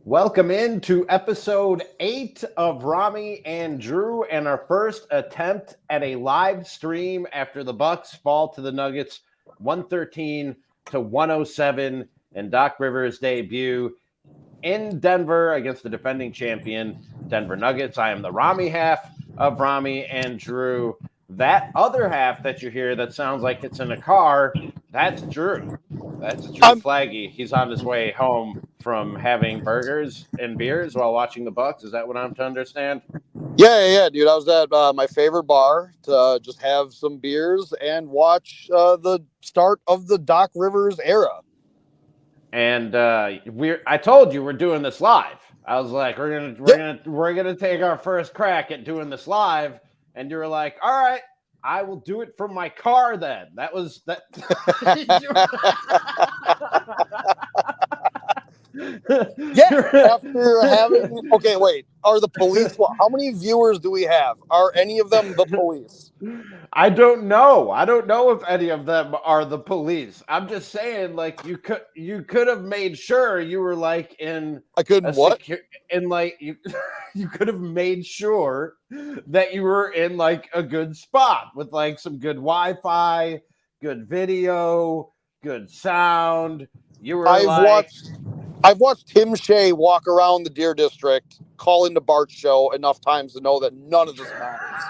Welcome into episode 8 of Ramie and Drew, and our first attempt at a live stream after the Bucks fall to the Nuggets 113-107 in Doc Rivers' debut in Denver against the defending champion Denver Nuggets. I am the Ramie half of Ramie and Drew. That other half that you hear that sounds like it's in a car, that's Drew. That's Drew Flaggy. He's on his way home from having burgers and beers while watching the Bucks. Is that what I'm to understand? Yeah, dude. I was at my favorite bar to just have some beers and watch the start of the Doc Rivers era. And I told you we're doing this live. I was like, we're gonna take our first crack at doing this live, and you were like, all right, I will do it from my car then. That was that. After having wait, are the police how many viewers do we have? Are any of them the police? I don't know if any of them are the police. I'm just saying, like, you could have made sure you were like in I couldn't what in like you could have made sure that you were in like a good spot with like some good Wi-Fi, good video, good sound. You were I've watched Tim Shea walk around the Deer District, call into Bart's show enough times to know that none of this matters.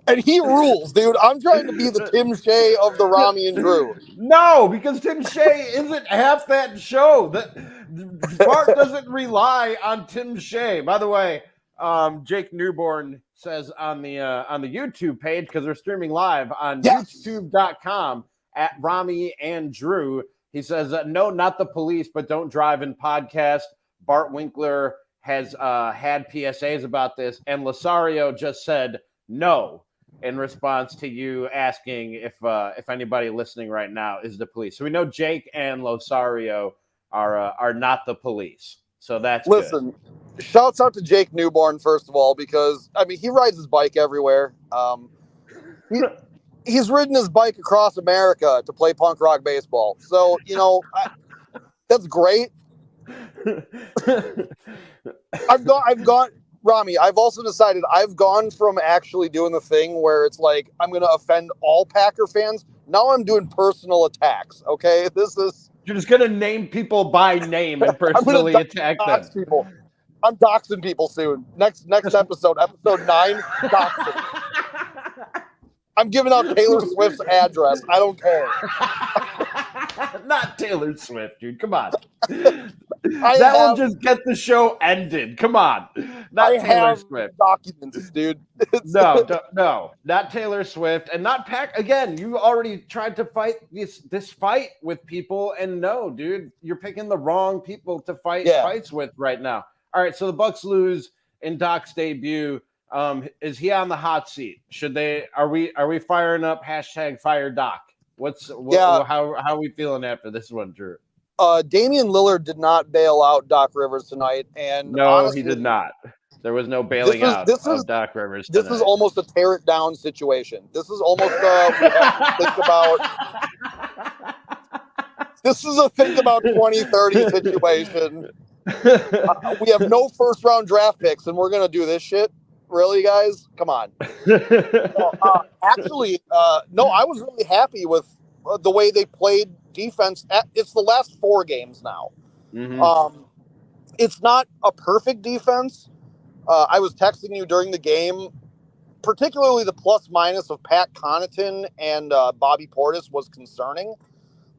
And he rules, dude. I'm trying to be the Tim Shea of the Ramie and Drew. No, because Tim Shea isn't half that show. That Bart doesn't rely on Tim Shea. By the way, Jake Newborn says on the YouTube page, because we're streaming live on youtube.com at Ramie and Drew. He says, no, not the police, but don't drive in podcast. Bart Winkler has had PSAs about this, and Losario just said no in response to you asking if anybody listening right now is the police. So we know Jake and Losario are not the police. So that's Listen, good. Shouts out to Jake Newborn, first of all, because, I mean, he rides his bike everywhere. He's ridden his bike across America to play punk rock baseball. So, that's great. I've gone, Ramie, I've also decided I've gone from actually doing the thing where it's like, I'm going to offend all Packer fans. Now I'm doing personal attacks. Okay. You're just going to name people by name and personally attack them. People. I'm doxing people soon. Next episode, episode 9, doxing. I'm giving out Taylor Swift's address. I don't care. Not Taylor Swift, dude. Come on. Will just get the show ended. Come on. Not Taylor Swift. Documents, dude. No. Not Taylor Swift. And not Pack. Again, you already tried to fight this fight with people. And no, dude, you're picking the wrong people to fight fights with right now. All right, so the Bucks lose in Doc's debut. Is he on the hot seat? Are we firing up #fire Doc? How are we feeling after this one, Drew? Damian Lillard did not bail out Doc Rivers tonight, and no, honestly, he did not. There was no bailing out of Doc Rivers tonight. This is almost a tear it down situation. This is almost we have to think about. This is a think about 2030 situation. We have no first round draft picks, and we're gonna do this shit. Really, guys? Come on. Actually, no, I was really happy with the way they played defense. It's the last 4 games now. Mm-hmm. It's not a perfect defense. I was texting you during the game, particularly the plus minus of Pat Connaughton and Bobby Portis was concerning.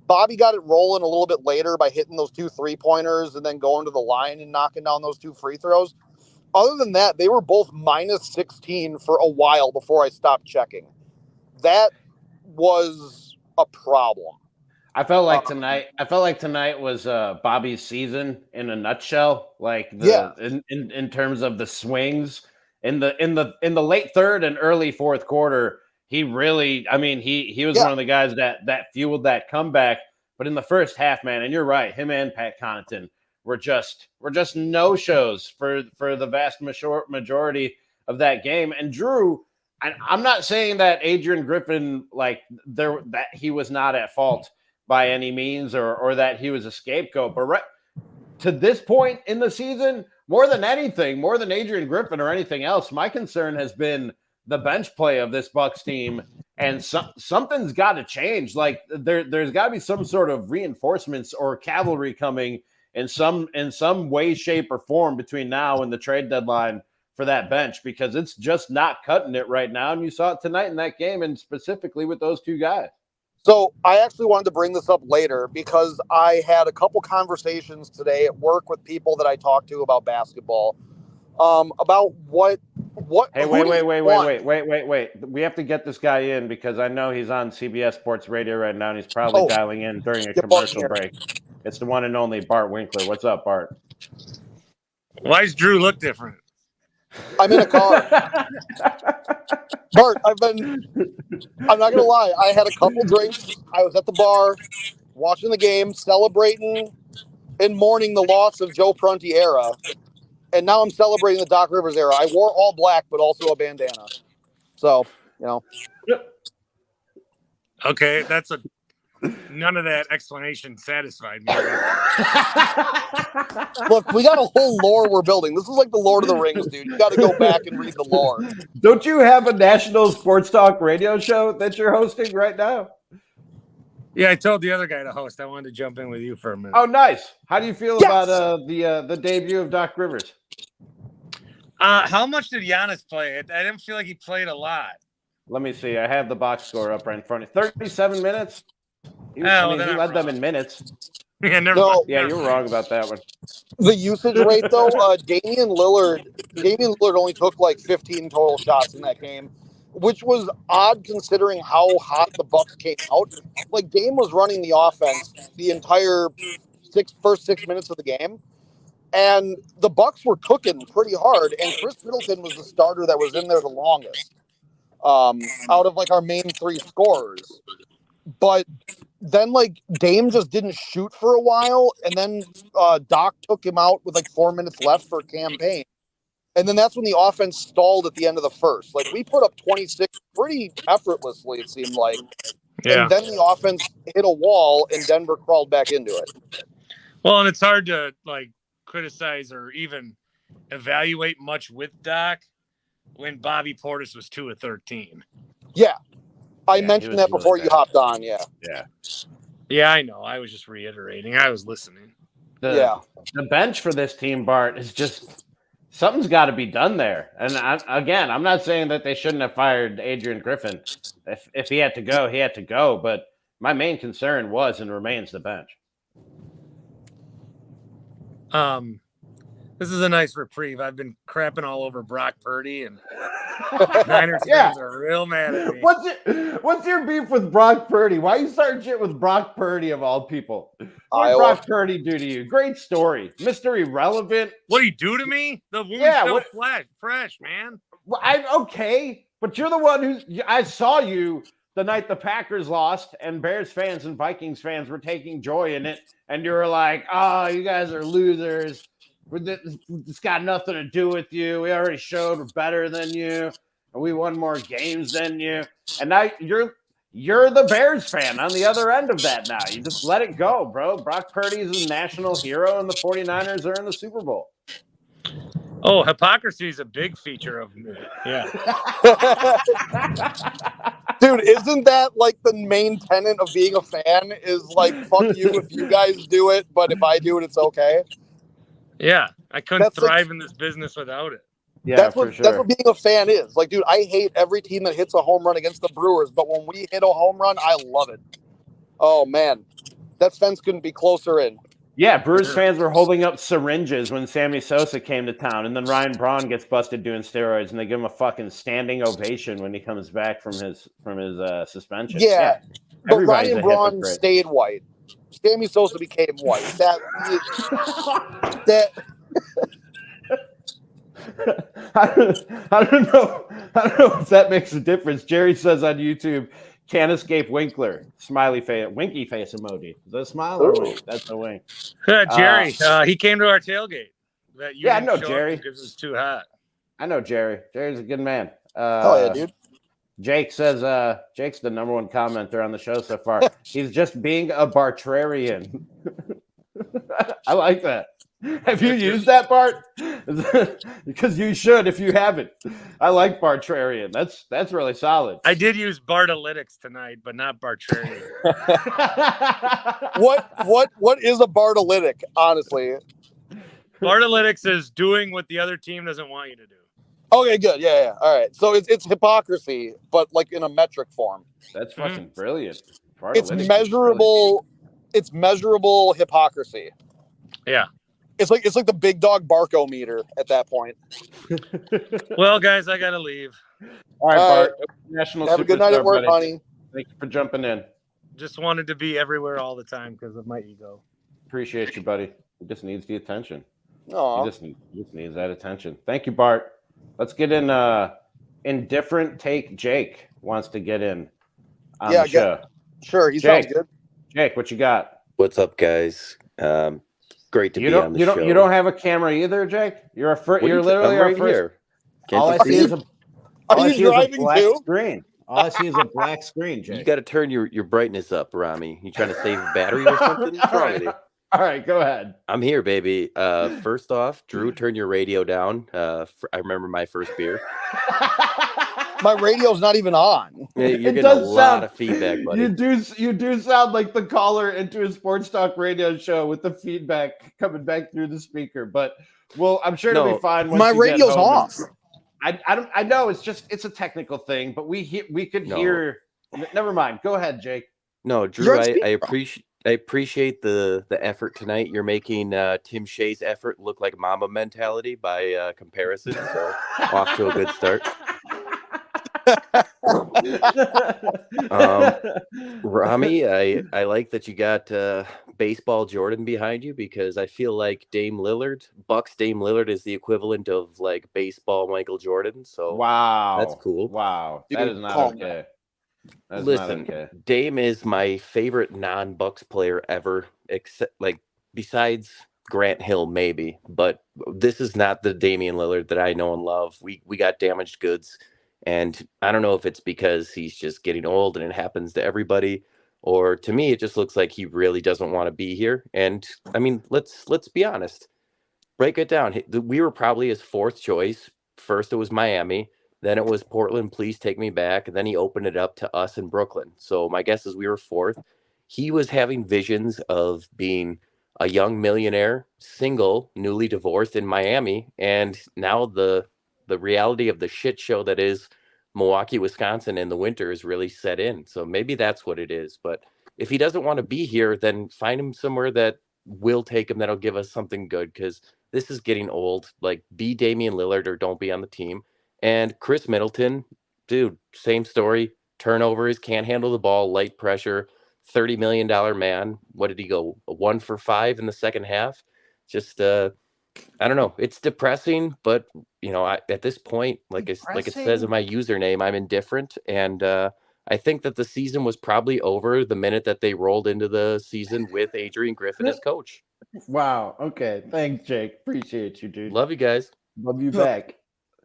Bobby got it rolling a little bit later by hitting those 2 3-pointers and then going to the line and knocking down those 2 free throws. Other than that, they were both minus 16 for a while before I stopped checking. That was a problem. I felt like tonight was Bobby's season in a nutshell. Like in terms of the swings in the late third and early fourth quarter, he really, I mean, he was one of the guys that fueled that comeback. But in the first half, man, and you're right, him and Pat Connaughton were just no shows for the vast majority of that game. And Drew, I'm not saying that Adrian Griffin that he was not at fault by any means, or that he was a scapegoat. But to this point in the season, more than anything, more than Adrian Griffin or anything else, my concern has been the bench play of this Bucks team. And something's got to change. Like there's got to be some sort of reinforcements or cavalry coming in some way, shape, or form between now and the trade deadline for that bench, because it's just not cutting it right now. And you saw it tonight in that game, and specifically with those two guys. So I actually wanted to bring this up later because I had a couple conversations today at work with people that I talked to about basketball, about what. Hey, wait. We have to get this guy in because I know he's on CBS Sports Radio right now, and he's probably dialing in during a commercial break. It's the one and only Bart Winkler. What's up, Bart? Why does Drew look different? I'm in a car. Bart, I'm not going to lie. I had a couple drinks. I was at the bar watching the game, celebrating and mourning the loss of Joe Prunty era. And now I'm celebrating the Doc Rivers era. I wore all black, but also a bandana. So, Okay, none of that explanation satisfied me. Look, we got a whole lore we're building. This is like the Lord of the Rings, dude. You got to go back and read the lore. Don't you have a national sports talk radio show that you're hosting right now? Yeah, I told the other guy to host. I wanted to jump in with you for a minute. Oh, nice. How do you feel about the debut of Doc Rivers? How much did Giannis play? I didn't feel like he played a lot. Let me see. I have the box score up right in front of you. 37 minutes. He led them in minutes. Yeah, never mind. Yeah, you were wrong about that one. The usage rate, though, Damian Lillard only took like 15 total shots in that game, which was odd considering how hot the Bucks came out. Like, Dame was running the offense the entire first 6 minutes of the game, and the Bucks were cooking pretty hard, and Chris Middleton was the starter that was in there the longest out of, like, our main three scorers. But then, like, Dame just didn't shoot for a while, and then Doc took him out with, like, 4 minutes left for a campaign. And then that's when the offense stalled at the end of the first. Like, we put up 26 pretty effortlessly, it seemed like. Yeah. And then the offense hit a wall, and Denver crawled back into it. Well, and it's hard to, like, criticize or even evaluate much with Doc when Bobby Portis was 2 of 13. Yeah. I mentioned that before you hopped on, yeah. Yeah, I know. I was just reiterating. I was listening. The bench for this team, Bart, is just – something's got to be done there. And, I'm not saying that they shouldn't have fired Adrian Griffin. If he had to go, he had to go. But my main concern was and remains the bench. This is a nice reprieve. I've been crapping all over Brock Purdy, and Niners fans are real mad at me. What's your beef with Brock Purdy? Why are you starting shit with Brock Purdy of all people? What did Brock Purdy do to you? Great story. Mr. Irrelevant. What did he do to me? The woman's still fresh, man. Okay, but you're the one I saw you the night the Packers lost, and Bears fans and Vikings fans were taking joy in it, and you were like, oh, you guys are losers. It's got nothing to do with you. We already showed we're better than you, and we won more games than you. And now you're the Bears fan on the other end of that now. You just let it go, bro. Brock Purdy is a national hero, and the 49ers are in the Super Bowl. Oh, hypocrisy is a big feature of me. Yeah. Dude, isn't that like the main tenet of being a fan is like, fuck you if you guys do it, but if I do it, it's okay? Yeah, I couldn't thrive in this business without it. Yeah, that's what being a fan is. Like, dude, I hate every team that hits a home run against the Brewers, but when we hit a home run, I love it. Oh, man. That fence couldn't be closer in. Yeah, Brewers fans were holding up syringes when Sammy Sosa came to town, and then Ryan Braun gets busted doing steroids, and they give him a fucking standing ovation when he comes back from his suspension. Yeah. But Ryan Braun stayed white. Sammy Sosa became white. I don't know if that makes a difference. Jerry says on YouTube, can't escape Winkler. Smiley face, winky face emoji. Is that a smile or a wink? That's a wink. Jerry, he came to our tailgate. I know Jerry. Because it was too hot. I know Jerry. Jerry's a good man. Oh yeah, dude. Jake says Jake's the number one commenter on the show so far. He's just being a Bartrarian. I like that. Have you used that, Bart? Because you should if you haven't. I like Bartrarian. That's really solid. I did use Bartalytics tonight, but not Bartrarian. What is a Bartalytic, honestly? Bartalytics is doing what the other team doesn't want you to do. Okay, good. Yeah. All right. So it's hypocrisy, but like in a metric form. That's fucking brilliant. It's measurable. It's measurable hypocrisy. Yeah. It's like the big dog Barco-meter at that point. Well, guys, I gotta leave. All right, Bart. National Have a good night at work, honey. Thank you for jumping in. Just wanted to be everywhere all the time because of my ego. Appreciate you, buddy. He just needs the attention. No, He just needs that attention. Thank you, Bart. Let's get in. Indifferent take. Jake wants to get in on the show. Sure, he sounds good. Jake, what you got? What's up, guys? Great to be on the show. You don't have a camera either, Jake. You're literally I'm right here. All I see is a black too? screen. All I see is a black screen, Jake. You got to turn your brightness up, Ramie. You trying to save battery or something? What's wrong with you? All right, go ahead. I'm here, baby. First off, Drew, turn your radio down. I remember my first beer. My radio's not even on. You're getting a lot of feedback, buddy. You do sound like the caller into a sports talk radio show with the feedback coming back through the speaker. But I'm sure it'll be fine. My radio's off. I know it's a technical thing, but we could hear. Never mind. Go ahead, Jake. No, Drew, I appreciate the effort tonight. You're making Tim Shea's effort look like Mamba mentality by comparison. So off to a good start. Ramie, I like that you got baseball Jordan behind you because I feel like Bucks Dame Lillard is the equivalent of like baseball Michael Jordan. So wow, that's cool. Wow, that is not okay. Listen, Dame is my favorite non-Bucks player ever, except besides Grant Hill, maybe. But this is not the Damian Lillard that I know and love. We got damaged goods, and I don't know if it's because he's just getting old and it happens to everybody, or to me it just looks like he really doesn't want to be here. And I mean, let's be honest. Break it down. We were probably his fourth choice. First it was Miami. Then it was Portland, please take me back. And then he opened it up to us in Brooklyn. So my guess is we were fourth. He was having visions of being a young millionaire, single, newly divorced in Miami. And now the reality of the shit show that is Milwaukee, Wisconsin in the winter is really set in. So maybe that's what it is. But if he doesn't want to be here, then find him somewhere that will take him, that'll give us something good. Because this is getting old. Like, be Damian Lillard or don't be on the team. And Chris Middleton, dude, same story. Turnovers, can't handle the ball, light pressure, $30 million man. What did he go? 1 for 5 in the second half? Just, I don't know. It's depressing, but, at this point, like it says in my username, I'm indifferent. And I think that the season was probably over the minute that they rolled into the season with Adrian Griffin as coach. Wow. Okay. Thanks, Jake. Appreciate you, dude. Love you guys. Love you back.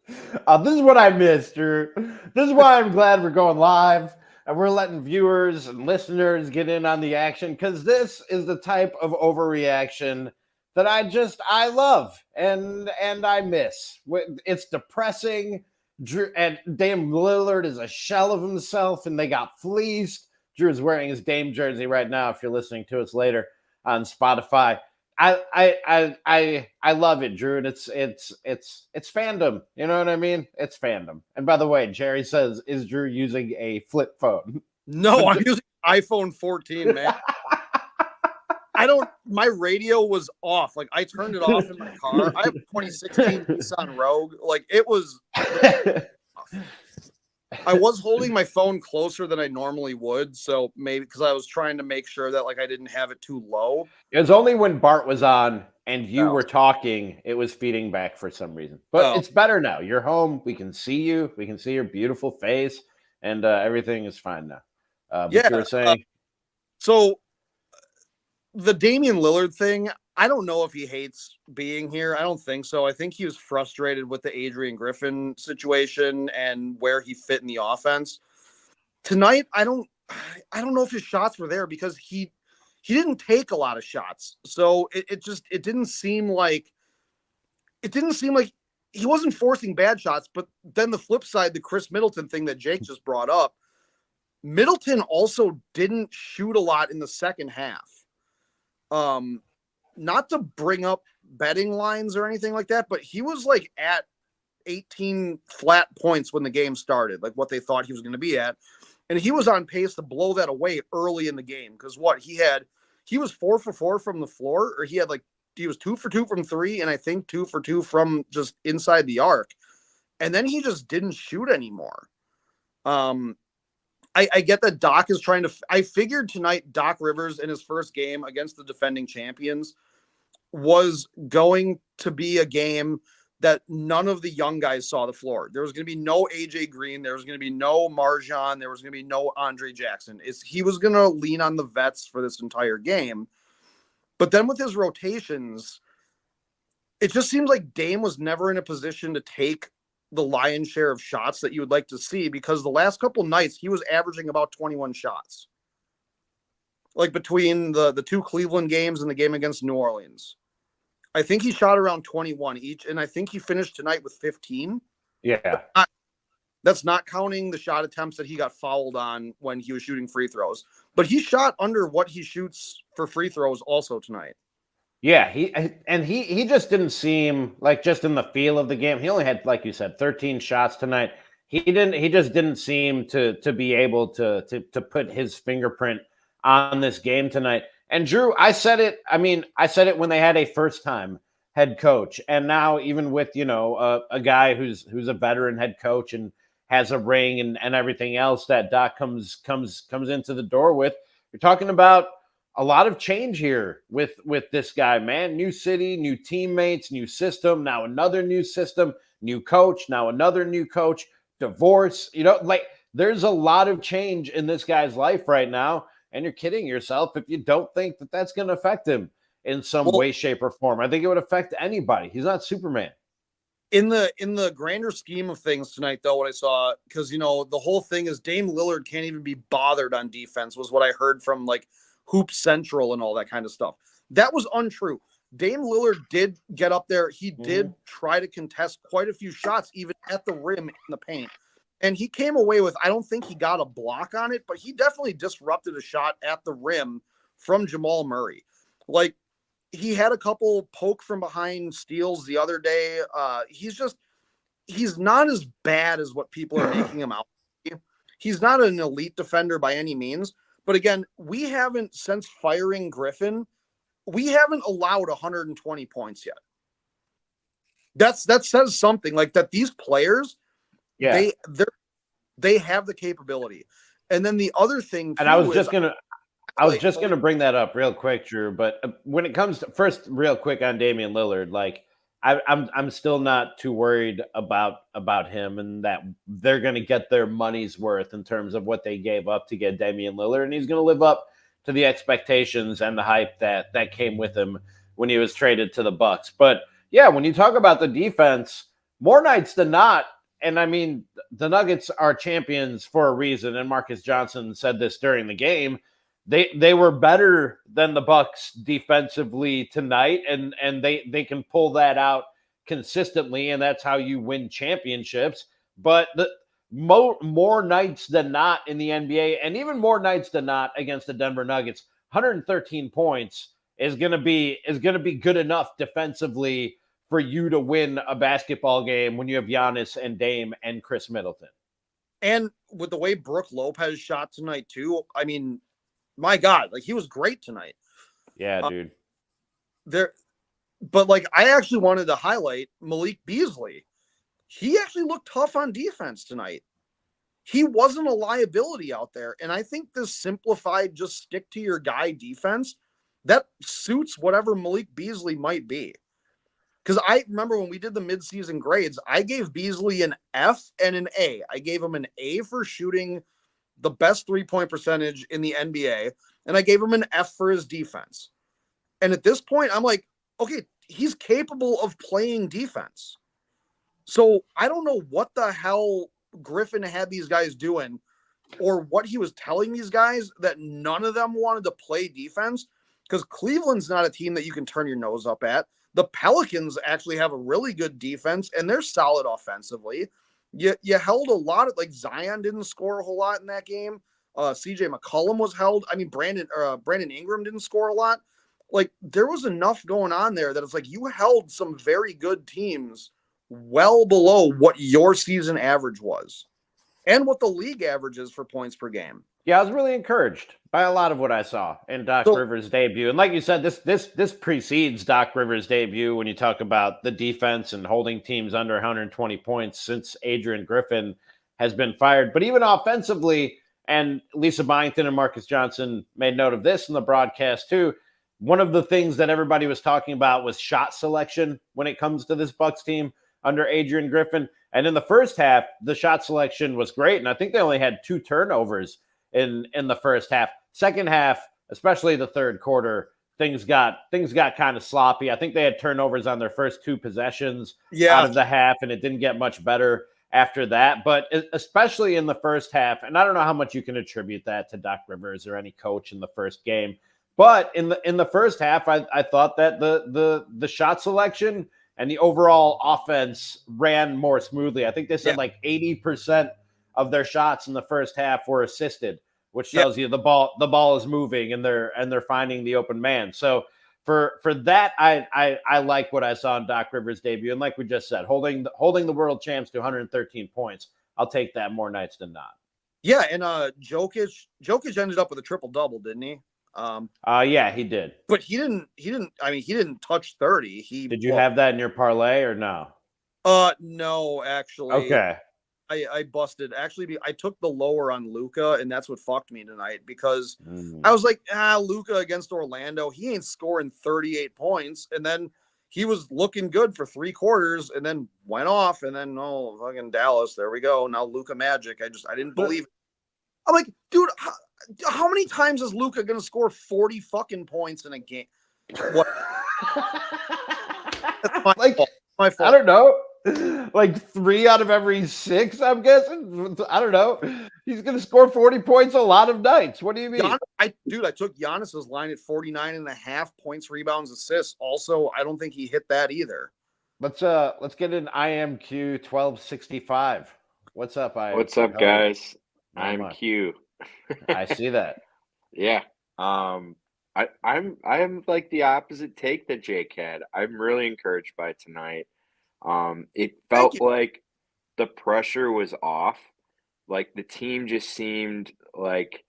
This is what I missed, Drew. This is why I'm glad we're going live and we're letting viewers and listeners get in on the action, because this is the type of overreaction that I love and I miss. It's depressing. Drew and Dame Lillard is a shell of himself, and they got fleeced. Drew is wearing his Dame jersey right now. If you're listening to us later on Spotify. I love it, Drew, and it's fandom. You know what I mean? It's fandom. And by the way, Jerry says, is Drew using a flip phone? No, I'm using iPhone 14, man. My radio was off. Like, I turned it off in my car. I have a 2016 Nissan Rogue. Like, it was I was holding my phone closer than I normally would, so maybe because I was trying to make sure that I didn't have it too low. It was only when Bart was on and you were talking, it was feeding back for some reason. But it's better now. You're home. We can see you. We can see your beautiful face, and everything is fine now. But you were saying, so the Damian Lillard thing, I don't know if he hates being here. I don't think so. I think he was frustrated with the Adrian Griffin situation and where he fit in the offense. Tonight, I don't know if his shots were there because he didn't take a lot of shots. So it didn't seem like he wasn't forcing bad shots. But then the flip side, the Chris Middleton thing that Jake just brought up, Middleton also didn't shoot a lot in the second half. Not to bring up betting lines or anything like that, but he was like at 18 flat points when the game started, like what they thought he was going to be at. And he was on pace to blow that away early in the game. Cause he was 4 for 4 from the floor, or he was 2 for 2 from 3. And I think 2 for 2 from just inside the arc. And then he just didn't shoot anymore. I get that Doc is trying to, I figured tonight Doc Rivers in his first game against the defending champions was going to be a game that none of the young guys saw the floor. There was going to be no AJ Green. There was going to be no Marjan. There was going to be no Andre Jackson. He was going to lean on the vets for this entire game. But then with his rotations, it just seems like Dame was never in a position to take the lion's share of shots that you would like to see, because the last couple nights he was averaging about 21 shots. Like between the 2 Cleveland games and the game against New Orleans. I think he shot around 21 each, and I think he finished tonight with 15. Yeah. That's not counting the shot attempts that he got fouled on when he was shooting free throws. But he shot under what he shoots for free throws also tonight. Yeah, he just didn't seem like, just in the feel of the game. He only had, like you said, 13 shots tonight. He just didn't seem to be able to put his fingerprint on this game tonight. And Drew, I said it when they had a first-time head coach, and now even with a guy who's a veteran head coach and has a ring and everything else that Doc comes into the door with. You're talking about a lot of change here with this guy, man. New city, new teammates, new system, now another new system, new coach, now another new coach, divorce. There's a lot of change in this guy's life right now, and you're kidding yourself if you don't think that that's going to affect him in some way, shape, or form. I think it would affect anybody. He's not Superman. In the grander scheme of things tonight, though, what I saw, because the whole thing is Dame Lillard can't even be bothered on defense, was what I heard from Hoop Central and all that kind of stuff. That was untrue. Dame Lillard did get up there. He did try to contest quite a few shots, even at the rim in the paint. And he came away with, I don't think he got a block on it, but he definitely disrupted a shot at the rim from Jamal Murray. He had a couple poke from behind steals the other day. He's not as bad as what people are making him out to be. He's not an elite defender by any means. But again, we haven't, since firing Griffin, we haven't allowed 120 points yet. That says something, like that these players, they have the capability. And then the other thing, and I was just gonna bring that up real quick, Drew. But when it comes to, first, real quick on Damian Lillard, I'm still not too worried about him, and that they're going to get their money's worth in terms of what they gave up to get Damian Lillard, and he's going to live up to the expectations and the hype that came with him when he was traded to the Bucks. But yeah, when you talk about the defense, more nights than not, and I mean, the Nuggets are champions for a reason, and Marcus Johnson said this during the game. They were better than the Bucks defensively tonight, and they can pull that out consistently, and that's how you win championships. But the more nights than not in the NBA, and even more nights than not against the Denver Nuggets, 113 points is going to be good enough defensively for you to win a basketball game when you have Giannis and Dame and Chris Middleton. And with the way Brook Lopez shot tonight too, I mean, my God, he was great tonight. Yeah, dude. But I actually wanted to highlight Malik Beasley. He actually looked tough on defense tonight. He wasn't a liability out there. And I think this simplified, just stick to your guy defense, that suits whatever Malik Beasley might be. Because I remember when we did the midseason grades, I gave Beasley an F and an A. I gave him an A for shooting the best 3-point percentage in the NBA, and I gave him an F for his defense. And at this point, I'm like, okay, he's capable of playing defense. So I don't know what the hell Griffin had these guys doing or what he was telling these guys that none of them wanted to play defense, because Cleveland's not a team that you can turn your nose up at. The Pelicans actually have a really good defense, and they're solid offensively. You held a lot of, like, Zion didn't score a whole lot in that game. CJ McCollum was held. I mean, Brandon Ingram didn't score a lot. Like, there was enough going on there that it's like you held some very good teams well below what your season average was and what the league average is for points per game. Yeah, I was really encouraged by a lot of what I saw in Doc Rivers' debut. And like you said, this precedes Doc Rivers' debut when you talk about the defense and holding teams under 120 points since Adrian Griffin has been fired. But even offensively, and Lisa Byington and Marcus Johnson made note of this in the broadcast too, one of the things that everybody was talking about was shot selection when it comes to this Bucks team under Adrian Griffin. And in the first half, the shot selection was great. And I think they only had 2 turnovers in the first half. Second half, especially the third quarter, things got kind of sloppy. I think they had turnovers on their first 2 possessions out of the half, and it didn't get much better after that. But especially in the first half, and I don't know how much you can attribute that to Doc Rivers or any coach in the first game, but in the first half, I thought that the shot selection and the overall offense ran more smoothly. I think they said like 80% of their shots in the first half were assisted, which tells you the ball is moving and they're finding the open man. So for that, I like what I saw in Doc Rivers' debut. And like we just said, holding the world champs to 113 points, I'll take that more nights than not. Yeah, and Jokic ended up with a triple-double, didn't he? Yeah, he did. But he didn't touch 30. Did you have that in your parlay or no? No, actually. Okay. I busted. Actually, I took the lower on Luka, and that's what fucked me tonight, because I was like, Luka against Orlando, he ain't scoring 38 points. And then he was looking good for 3 quarters and then went off. And then, fucking Dallas, there we go. Now Luka magic. I didn't believe it. I'm like, dude, how many times is Luka going to score 40 fucking points in a game? What? Like, my fault. I don't know. Like 3 out of every 6, I'm guessing. I don't know. He's going to score 40 points a lot of nights. What do you mean? I took Giannis's line at 49.5 points, rebounds, assists. Also, I don't think he hit that either. Let's get an IMQ 1265. What's up, IMQ? What's up, guys? I'm Q. I see that. Yeah. I'm like the opposite take that Jake had. I'm really encouraged by tonight. It felt like the pressure was off. Like the team just seemed like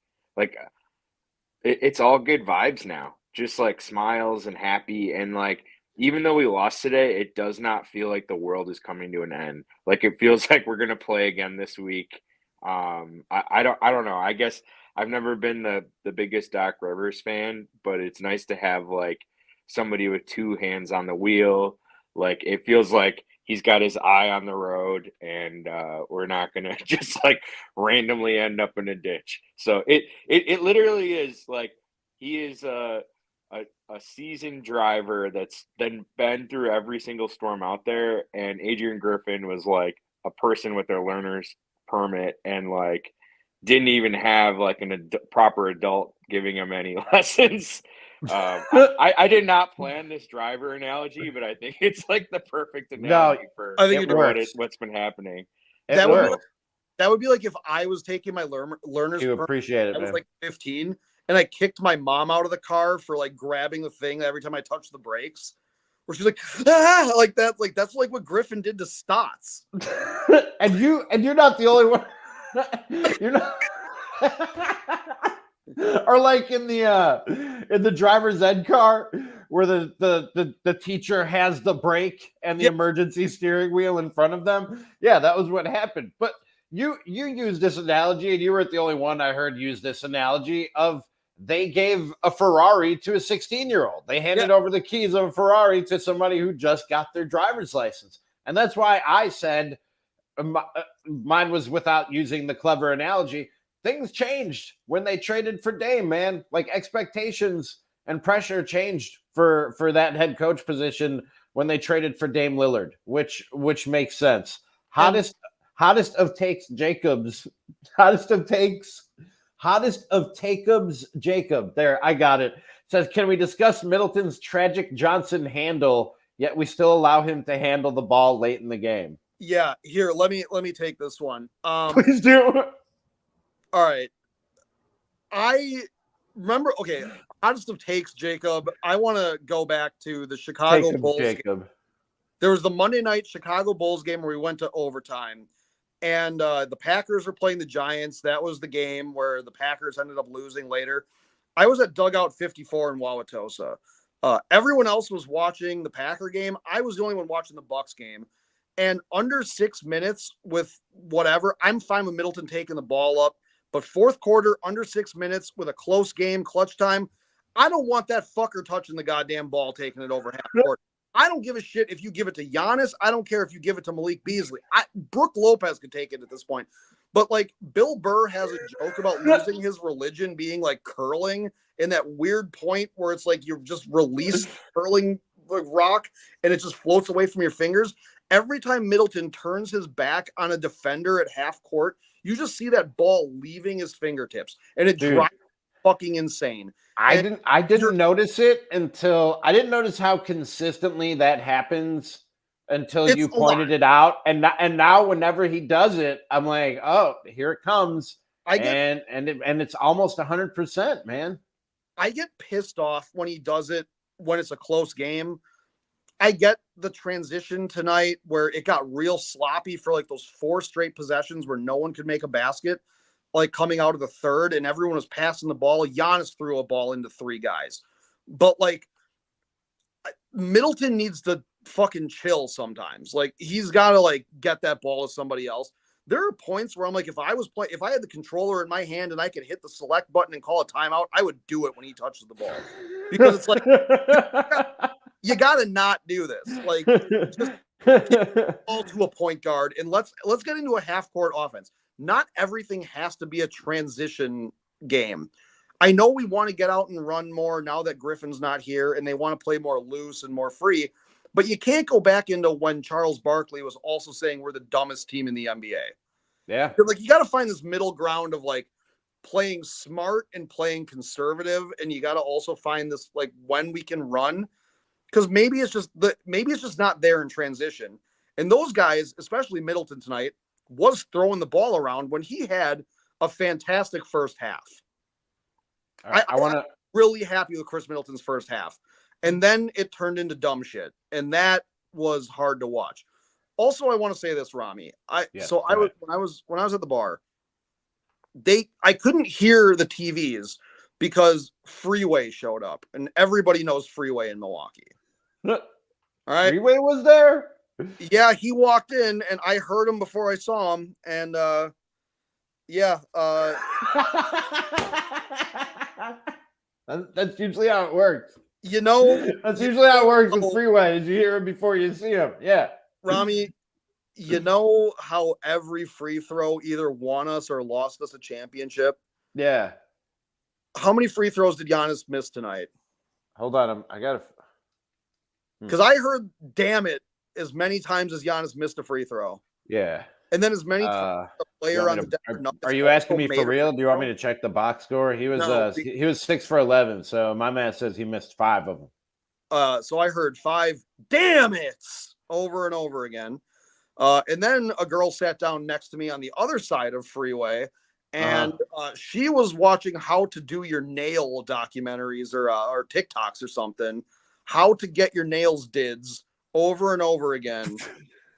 it's all good vibes now. Just like smiles and happy, and like even though we lost today, it does not feel like the world is coming to an end. Like it feels like we're gonna play again this week. I don't know. I guess I've never been the biggest Doc Rivers fan, but it's nice to have like somebody with 2 hands on the wheel. Like it feels like he's got his eye on the road, and we're not gonna just like randomly end up in a ditch. So it literally is like he is a seasoned driver that's then been through every single storm out there, and Adrian Griffin was like a person with their learner's permit and like didn't even have like proper adult giving him any lessons. I did not plan this driver analogy, but I think it's like the perfect analogy for what's been happening. That would be like if I was taking my learner's permit. Appreciate it. I was like 15 and I kicked my mom out of the car for like grabbing the thing every time I touched the brakes. Where she's like, like that, like that's like what Griffin did to Stotts. and you're not the only one. You're not. Or like in the driver's ed car where the teacher has the brake and the emergency steering wheel in front of them. Yeah, that was what happened. But you used this analogy, and you weren't the only one I heard use this analogy of they gave a Ferrari to a 16-year-old. They handed over the keys of a Ferrari to somebody who just got their driver's license. And that's why I said mine was without using the clever analogy. Things changed when they traded for Dame, man. Like expectations and pressure changed for that head coach position when they traded for Dame Lillard, which makes sense. Hottest of takes Jacobs. Hottest of Jacobs. Jacob. There, I got it. Says, can we discuss Middleton's tragic Johnson handle, yet we still allow him to handle the ball late in the game? Yeah, here, let me take this one. Please do. All right. I remember, okay, hottest of takes, Jacob. I want to go back to the Chicago Bulls. Jacob. There was the Monday night Chicago Bulls game where we went to overtime, and the Packers were playing the Giants. That was the game where the Packers ended up losing later. I was at dugout 54 in Wauwatosa. Everyone else was watching the Packer game. I was the only one watching the Bucks game. And under 6 minutes with whatever, I'm fine with Middleton taking the ball up. But fourth quarter, under 6 minutes with a close game, clutch time, I don't want that fucker touching the goddamn ball, taking it over half court. I don't give a shit if you give it to Giannis. I don't care if you give it to Malik Beasley. Brooke Lopez could take it at this point. But, like, Bill Burr has a joke about losing his religion being, like, curling in that weird point where it's like you just release curling like rock and it just floats away from your fingers. Every time Middleton turns his back on a defender at half court, you just see that ball leaving his fingertips, and it drives me fucking insane. I didn't notice it until I didn't notice how consistently that happens until you pointed it out. And now whenever he does it, I'm like, oh, here it comes. And it's almost 100%, man. I get pissed off when he does it when it's a close game. I get the transition tonight where it got real sloppy for like those 4 straight possessions where no one could make a basket, like coming out of the third and everyone was passing the ball. Giannis threw a ball into 3 guys. But like Middleton needs to fucking chill sometimes. Like he's got to like get that ball to somebody else. There are points where I'm like, if I had the controller in my hand and I could hit the select button and call a timeout, I would do it when he touches the ball. Because it's like, you got to not do this. Like, just get all to a point guard and let's get into a half court offense. Not everything has to be a transition game. I know we want to get out and run more now that Griffin's not here and they want to play more loose and more free. But you can't go back into when Charles Barkley was also saying we're the dumbest team in the NBA. Yeah. Like you got to find this middle ground of like playing smart and playing conservative. And you got to also find this like when we can run. Because maybe it's just not there in transition. And those guys, especially Middleton tonight, was throwing the ball around when he had a fantastic first half. I'm really happy with Chris Middleton's first half. And then it turned into dumb shit. And that was hard to watch. Also, I want to say this, Ramie. When I was at the bar, I couldn't hear the TVs because Freeway showed up. And everybody knows Freeway in Milwaukee. All right. Freeway was there? Yeah, he walked in and I heard him before I saw him. And that's usually how it works. You know, that's usually how it works with Freeway. Did you hear him before you see him? Yeah. Ramie, you know how every free throw either won us or lost us a championship? Yeah. How many free throws did Giannis miss tonight? Hold on. I got to. Because I heard damn it as many times as Giannis missed a free throw. Yeah. And then as many times a player on the Denver Nuggets. Are you asking me for real? Do you want me to check the box score? He was 6 for 11, so my man says he missed 5 of them. So I heard 5 damn it's over and over again. And then a girl sat down next to me on the other side of Freeway, and she was watching how to do your nail documentaries or TikToks or something, how to get your nails dids over and over again.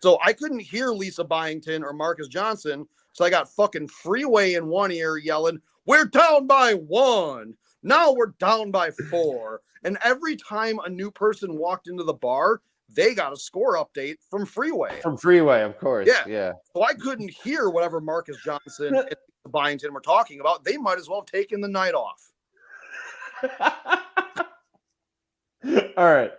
So I couldn't hear Lisa Byington or Marcus Johnson. So I got fucking Freeway in one ear yelling, "We're down by 1. Now we're down by 4." And every time a new person walked into the bar, they got a score update from Freeway. From Freeway, of course. Yeah. So I couldn't hear whatever Marcus Johnson and Byington were talking about. They might as well have taken the night off. All right.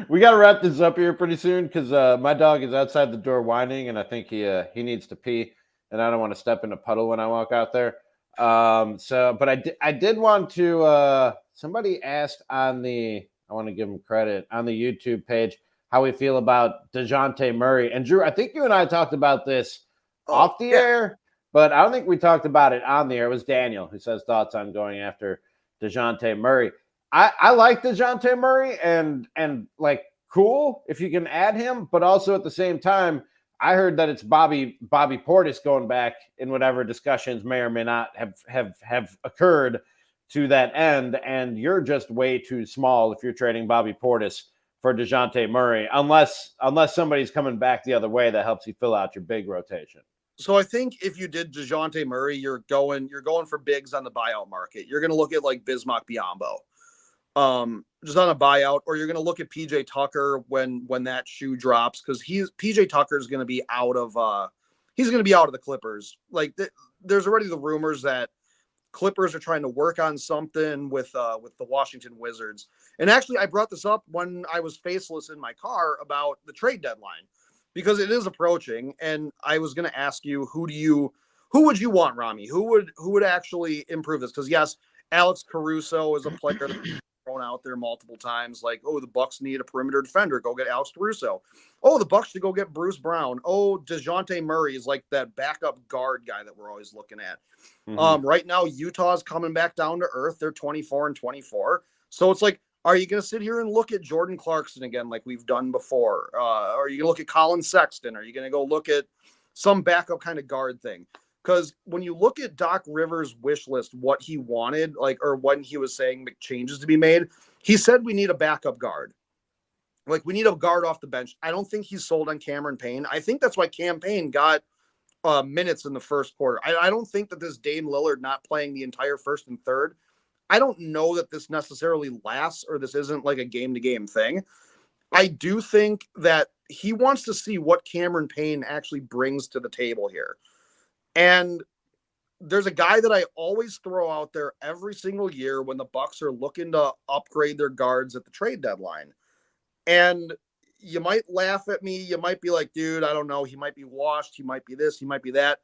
We got to wrap this up here pretty soon because my dog is outside the door whining, and I think he needs to pee, and I don't want to step in a puddle when I walk out there. But I did want to somebody asked on the, I want to give him credit, on the YouTube page, how we feel about DeJounte Murray. And Drew, I think you and I talked about this off the air, but I don't think we talked about it on the air. It was Daniel who says thoughts on going after DeJounte Murray. I like DeJounte Murray and like cool if you can add him, but also at the same time, I heard that it's Bobby Portis going back in whatever discussions may or may not have occurred to that end, and you're just way too small if you're trading Bobby Portis for DeJounte Murray, unless somebody's coming back the other way that helps you fill out your big rotation. So I think if you did DeJounte Murray, you're going for bigs on the buyout market. You're going to look at like Bismack Biyombo, just on a buyout, or you're going to look at PJ Tucker when that shoe drops, because PJ Tucker is going to be out of the Clippers. Like there's already the rumors that Clippers are trying to work on something with the Washington Wizards. And actually, I brought this up when I was faceless in my car about the trade deadline, because it is approaching. And I was going to ask you, who would you want, Ramie? Who would actually improve this? Because yes, Alex Caruso is a player thrown out there multiple times. Like, oh, the Bucks need a perimeter defender. Go get Alex Caruso. Oh, the Bucks should go get Bruce Brown. Oh, DeJounte Murray is like that backup guard guy that we're always looking at. Mm-hmm. Right now, Utah's coming back down to earth. They're 24-24. So it's like, are you going to sit here and look at Jordan Clarkson again like we've done before? Are you going to look at Colin Sexton? Are you going to go look at some backup kind of guard thing? Because when you look at Doc Rivers' wish list, what he wanted, like, or when he was saying changes to be made, he said we need a backup guard. Like, we need a guard off the bench. I don't think he's sold on Cameron Payne. I think that's why Cam Payne got minutes in the first quarter. I don't think that this Dame Lillard not playing the entire first and third, I don't know that this necessarily lasts, or this isn't like a game-to-game thing. I do think that he wants to see what Cameron Payne actually brings to the table here. And there's a guy that I always throw out there every single year when the Bucks are looking to upgrade their guards at the trade deadline. And you might laugh at me. You might be like, dude, I don't know. He might be washed. He might be this. He might be that.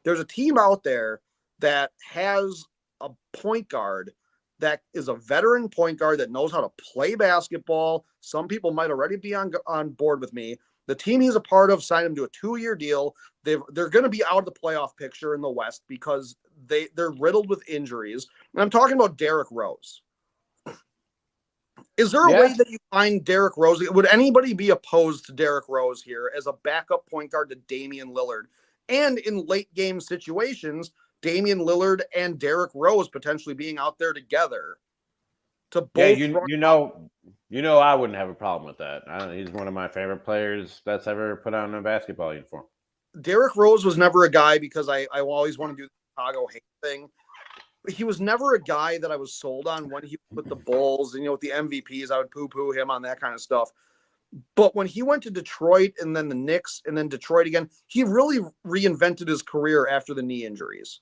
There's a team out there that has a point guard that is a veteran point guard that knows how to play basketball. Some people might already be on board with me. The team he's a part of signed him to a 2-year deal. They're going to be out of the playoff picture in the West because they're riddled with injuries. And I'm talking about Derrick Rose. Is there a way that you find Derrick Rose? Would anybody be opposed to Derrick Rose here as a backup point guard to Damian Lillard? And in late game situations, Damian Lillard and Derrick Rose potentially being out there together to both. Yeah, I wouldn't have a problem with that. He's one of my favorite players that's ever put on a basketball uniform. Derrick Rose was never a guy, because I always want to do the Chicago hate thing. He was never a guy that I was sold on when he was with the Bulls, and with the MVPs, I would poo-poo him on that kind of stuff. But when he went to Detroit and then the Knicks and then Detroit again, he really reinvented his career after the knee injuries.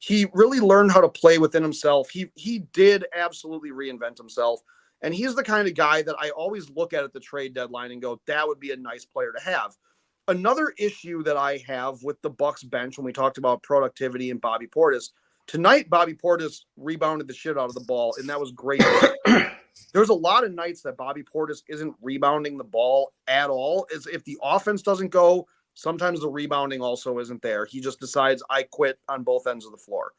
He really learned how to play within himself. He did absolutely reinvent himself. And he's the kind of guy that I always look at the trade deadline and go, that would be a nice player to have. Another issue that I have with the Bucks bench when we talked about productivity and Bobby Portis, tonight Bobby Portis rebounded the shit out of the ball, and that was great. There's a lot of nights that Bobby Portis isn't rebounding the ball at all. If the offense doesn't go, sometimes the rebounding also isn't there. He just decides, I quit on both ends of the floor.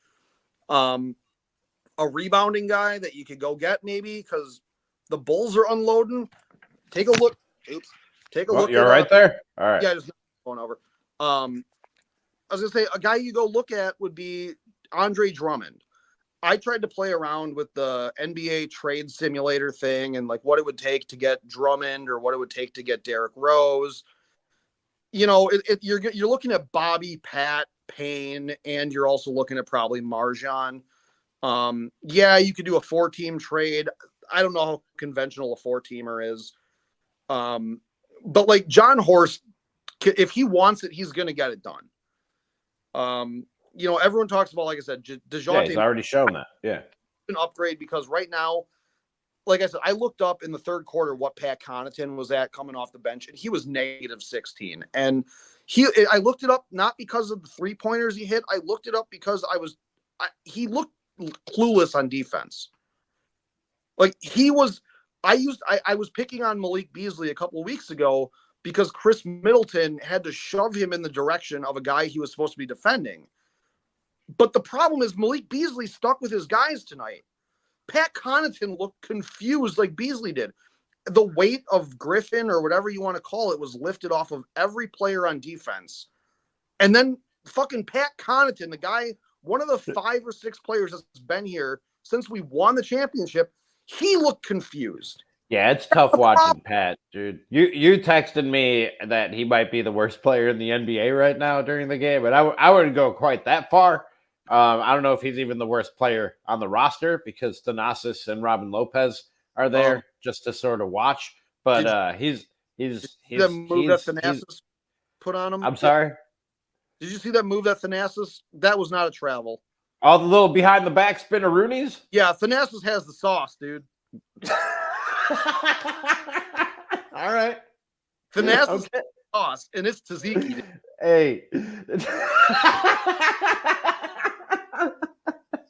A rebounding guy that you could go get maybe, because the Bulls are unloading. Take a look. Take a look. You're right there. All right. Yeah, just going over. I was gonna say a guy you go look at would be Andre Drummond. I tried to play around with the NBA trade simulator thing and like what it would take to get Drummond or what it would take to get Derrick Rose. You're looking at Bobby, Pat, Payne, and you're also looking at probably Marjan. You could do a 4-team trade. I don't know how conventional a 4-teamer is. But like John Horst, if he wants it, he's going to get it done. Everyone talks about, like I said, DeJounte. Yeah, he's already shown that. Yeah. An upgrade, because right now, like I said, I looked up in the third quarter what Pat Connaughton was at coming off the bench, and he was -16. And I looked it up not because of the 3-pointers he hit. I looked it up because he looked clueless on defense. Like he was, I was picking on Malik Beasley a couple of weeks ago because Chris Middleton had to shove him in the direction of a guy he was supposed to be defending. But the problem is Malik Beasley stuck with his guys tonight. Pat Connaughton looked confused like Beasley did. The weight of Griffin or whatever you want to call it was lifted off of every player on defense. And then fucking Pat Connaughton, the guy, one of the 5 or 6 players that's been here since we won the championship, he looked confused. Yeah, it's tough watching Pat, dude. You texted me that he might be the worst player in the NBA right now during the game, but I wouldn't go quite that far. I don't know if he's even the worst player on the roster because Thanasis and Robin Lopez are there just to sort of watch. But he's the move that Thanasis put on him. I'm sorry. Did you see that move that Thanasis? That was not a travel. All the little behind the back spinneroonies. Yeah, Thanasis has the sauce, dude. All right. Thanasis has the sauce, and it's tzatziki. Dude. Hey.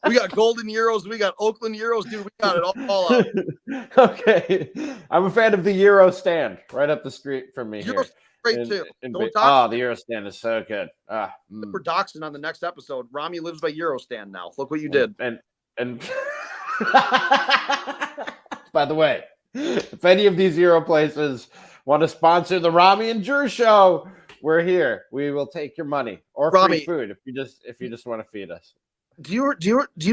We got Golden Euros. We got Oakland Euros. Dude, we got it all out. Okay. I'm a fan of the Euro stand right up the street from me Euro here. Great, too. The Euro stand is so good. We're doxing on the next episode. Ramie lives by Euro stand now. Look what you did. And by the way, if any of these Euro places want to sponsor the Ramie and Drew show, we're here. We will take your money or free food if you just want to feed us. Do you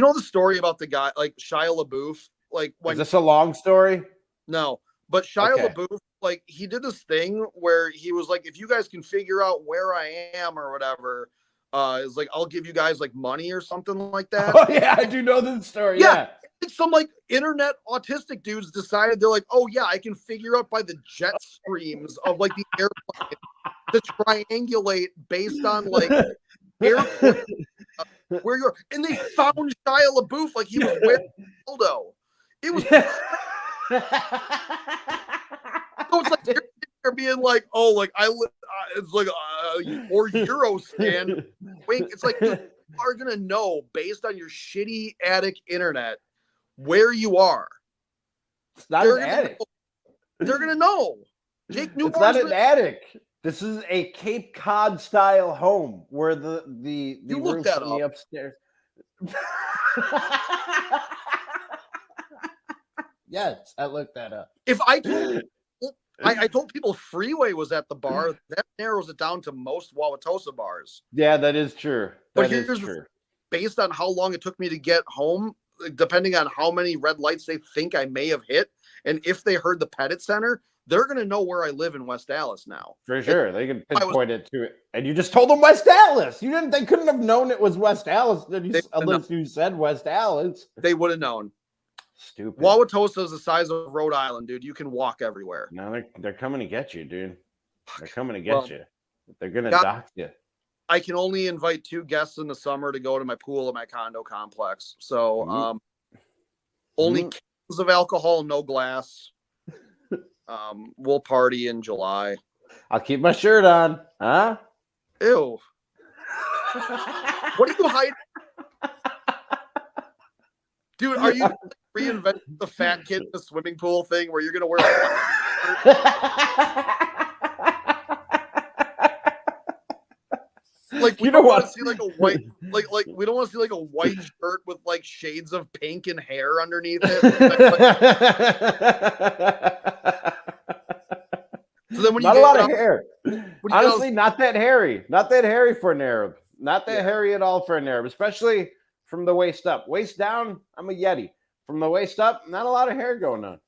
know the story about the guy like Shia LaBeouf? Like, when, is this a long story? No, but Shia LaBeouf, like, he did this thing where he was like, if you guys can figure out where I am or whatever, it's like I'll give you guys like money or something like that. Oh yeah, I do know this story. Yeah. Some like internet autistic dudes decided they're like, oh yeah, I can figure out by the jet streams of like the airplane to triangulate based on like airport where you're, and they found Shia LaBeouf like he was wearing a dildo. It was so it's like they're being like, oh, like it's like or Euro stand. Wink. It's like you are gonna know based on your shitty attic internet where you are. It's not an attic. They're gonna know. Jake Newborn's It's not an attic. This is a Cape Cod style home where the roof's in the upstairs. Yes, I looked that up. If I told people Freeway was at the bar, that narrows it down to most Wauwatosa bars. Yeah, that is true. That is true. Based on how long it took me to get home, depending on how many red lights they think I may have hit, and if they heard the Pettit Center, they're going to know where I live in West Dallas now. For sure. They can pinpoint it to it. And you just told them West Dallas. They couldn't have known it was West Dallas unless you said West Dallas. They would have known. Stupid. Wauwatosa is the size of Rhode Island, dude. You can walk everywhere. No, they're coming to get you, dude. They're coming to get you. They're going to dock you. I can only invite 2 guests in the summer to go to my pool at my condo complex. So only cans of alcohol, no glass. We'll party in July. I'll keep my shirt on. Huh? Ew. What are you hiding? Dude, are you reinventing the fat kid in the swimming pool thing where you're going to wear a shirt? Like, we don't want to see like a white, like we don't want to see like a white shirt with like shades of pink and hair underneath it. So then when not a lot of hair. Honestly, not that hairy. Not that hairy for an Arab. Not that hairy at all for an Arab, especially from the waist up. Waist down, I'm a Yeti. From the waist up, not a lot of hair going on.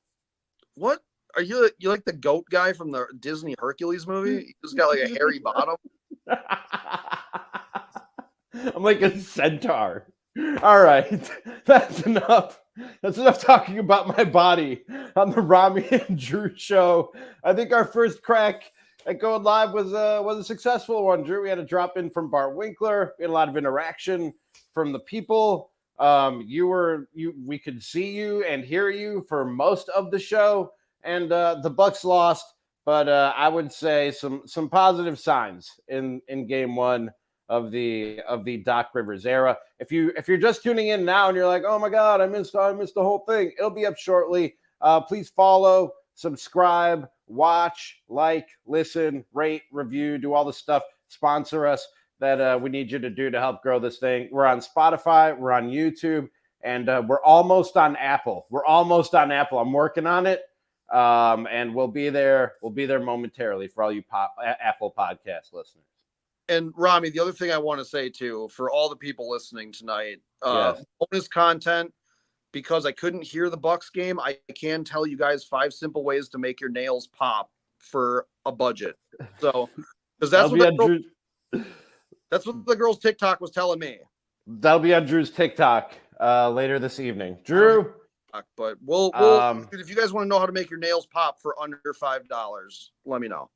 What? Are you like the goat guy from the Disney Hercules movie? He just got like a hairy bottom. I'm like a centaur. All right. That's enough. That's enough talking about my body on the Ramie and Drew show. I think our first crack at going live was a successful one, Drew. We had a drop in from Bart Winkler. We had a lot of interaction from the people. We could see you and hear you for most of the show, and the Bucks lost. But I would say some positive signs in game one. of the Doc Rivers era. If you're just tuning in now and you're like, oh my God, I missed the whole thing, it'll be up shortly. Please follow, subscribe, watch, like, listen, rate, review, do all the stuff. Sponsor us that we need you to do to help grow this thing. We're on Spotify, we're on YouTube, and we're almost on Apple. I'm working on it. And we'll be there momentarily for all you Apple podcast listeners. And Ramie, the other thing I want to say too, for all the people listening tonight, Yes. bonus content, because I couldn't hear the Bucks game, I can tell you guys 5 simple ways to make your nails pop for a budget. So, because that's what the girl's TikTok was telling me. That'll be on Drew's TikTok later this evening. Drew. But we'll if you guys want to know how to make your nails pop for under $5, let me know.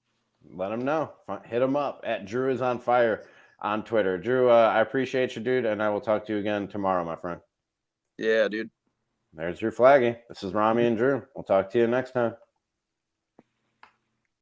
Let him know. Hit him up at Drew is on fire on Twitter. Drew, I appreciate you, dude, and I will talk to you again tomorrow, my friend. Yeah, dude. There's Drew Flaggy. This is Ramie and Drew. We'll talk to you next time.